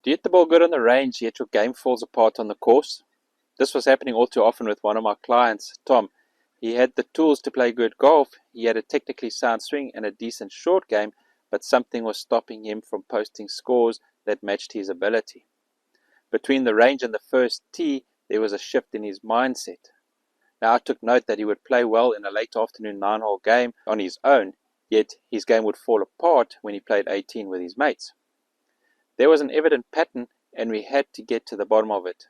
Do you hit the ball good on the range, yet your game falls apart on the course? This was happening all too often with one of my clients, Tom. He had the tools to play good golf, he had a technically sound swing and a decent short game, but something was stopping him from posting scores that matched his ability. Between the range and the first tee, there was a shift in his mindset. Now I took note that he would play well in a late afternoon 9-hole game on his own, yet his game would fall apart when he played 18 with his mates. There was an evident pattern and we had to get to the bottom of it.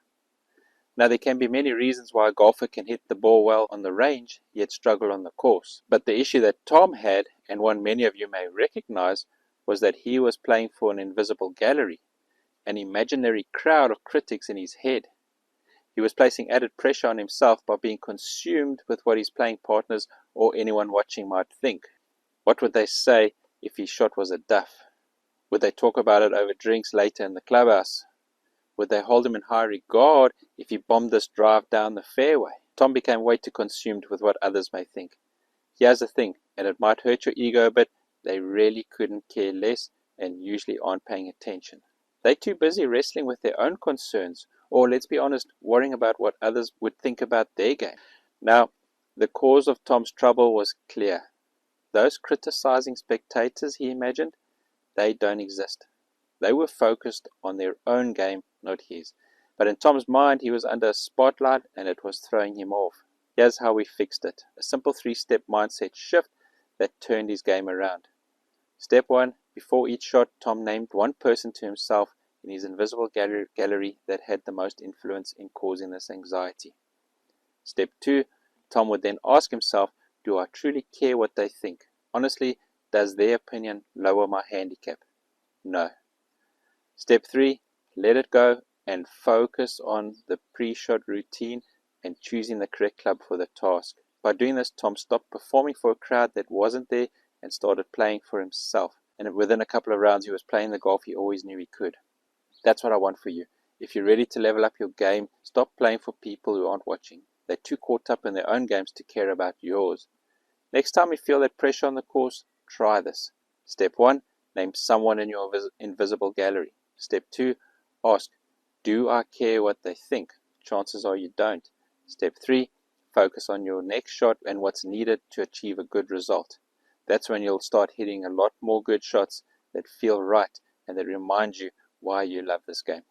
Now there can be many reasons why a golfer can hit the ball well on the range yet struggle on the course. But the issue that Tom had, and one many of you may recognize, was that he was playing for an invisible gallery, an imaginary crowd of critics in his head. He was placing added pressure on himself by being consumed with what his playing partners or anyone watching might think. What would they say if his shot was a duff? Would they talk about it over drinks later in the clubhouse? Would they hold him in high regard if he bombed this drive down the fairway? Tom became way too consumed with what others may think. Here's the thing, and it might hurt your ego a bit, they really couldn't care less and usually aren't paying attention. They're too busy wrestling with their own concerns, or let's be honest, worrying about what others would think about their game. Now, the cause of Tom's trouble was clear. Those criticizing spectators he imagined, they don't exist. They were focused on their own game, not his. But in Tom's mind, he was under a spotlight and it was throwing him off. Here's how we fixed it. A simple 3-step mindset shift that turned his game around. Step 1. Before each shot, Tom named one person to himself in his invisible gallery that had the most influence in causing this anxiety. Step 2. Tom would then ask himself, do I truly care what they think? Honestly, does their opinion lower my handicap? No. Step 3. Let it go and focus on the pre-shot routine and choosing the correct club for the task. By doing this, Tom stopped performing for a crowd that wasn't there and started playing for himself. And within a couple of rounds, he was playing the golf he always knew he could. That's what I want for you. If you're ready to level up your game, stop playing for people who aren't watching. They're too caught up in their own games to care about yours. Next time you feel that pressure on the course, try this. Step 1. Name someone in your invisible gallery. Step 2. Ask, do I care what they think? Chances are you don't. Step 3. Focus on your next shot and what's needed to achieve a good result. That's when you'll start hitting a lot more good shots that feel right and that remind you why you love this game.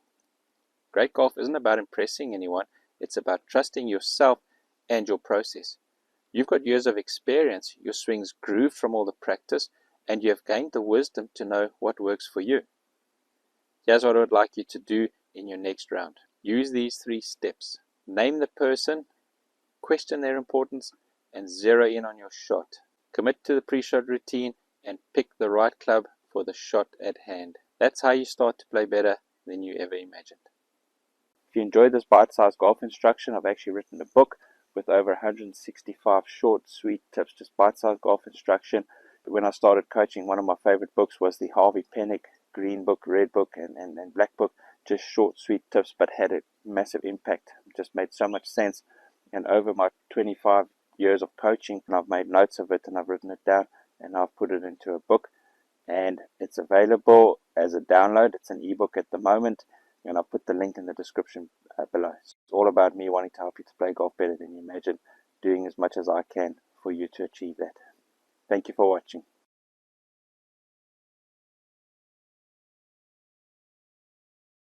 Great golf isn't about impressing anyone. It's about trusting yourself and your process. You've got years of experience, your swings groove from all the practice, and you have gained the wisdom to know what works for you. Here's what I would like you to do in your next round. Use these 3 steps. Name the person, question their importance, and zero in on your shot. Commit to the pre-shot routine and pick the right club for the shot at hand. That's how you start to play better than you ever imagined. If you enjoyed this bite-sized golf instruction, I've actually written a book with over 165 short, sweet tips, just bite-sized golf instruction. When I started coaching, one of my favorite books was the Harvey Penick Green Book, Red Book, and Black Book. Just short, sweet tips, but had a massive impact. It just made so much sense. And over my 25 years of coaching, I've made notes of it and I've written it down and I've put it into a book. And it's available as a download. It's an ebook at the moment. And I'll put the link in the description below. It's all about me wanting to help you to play golf better than you imagine, doing as much as I can for you to achieve that. Thank you for watching.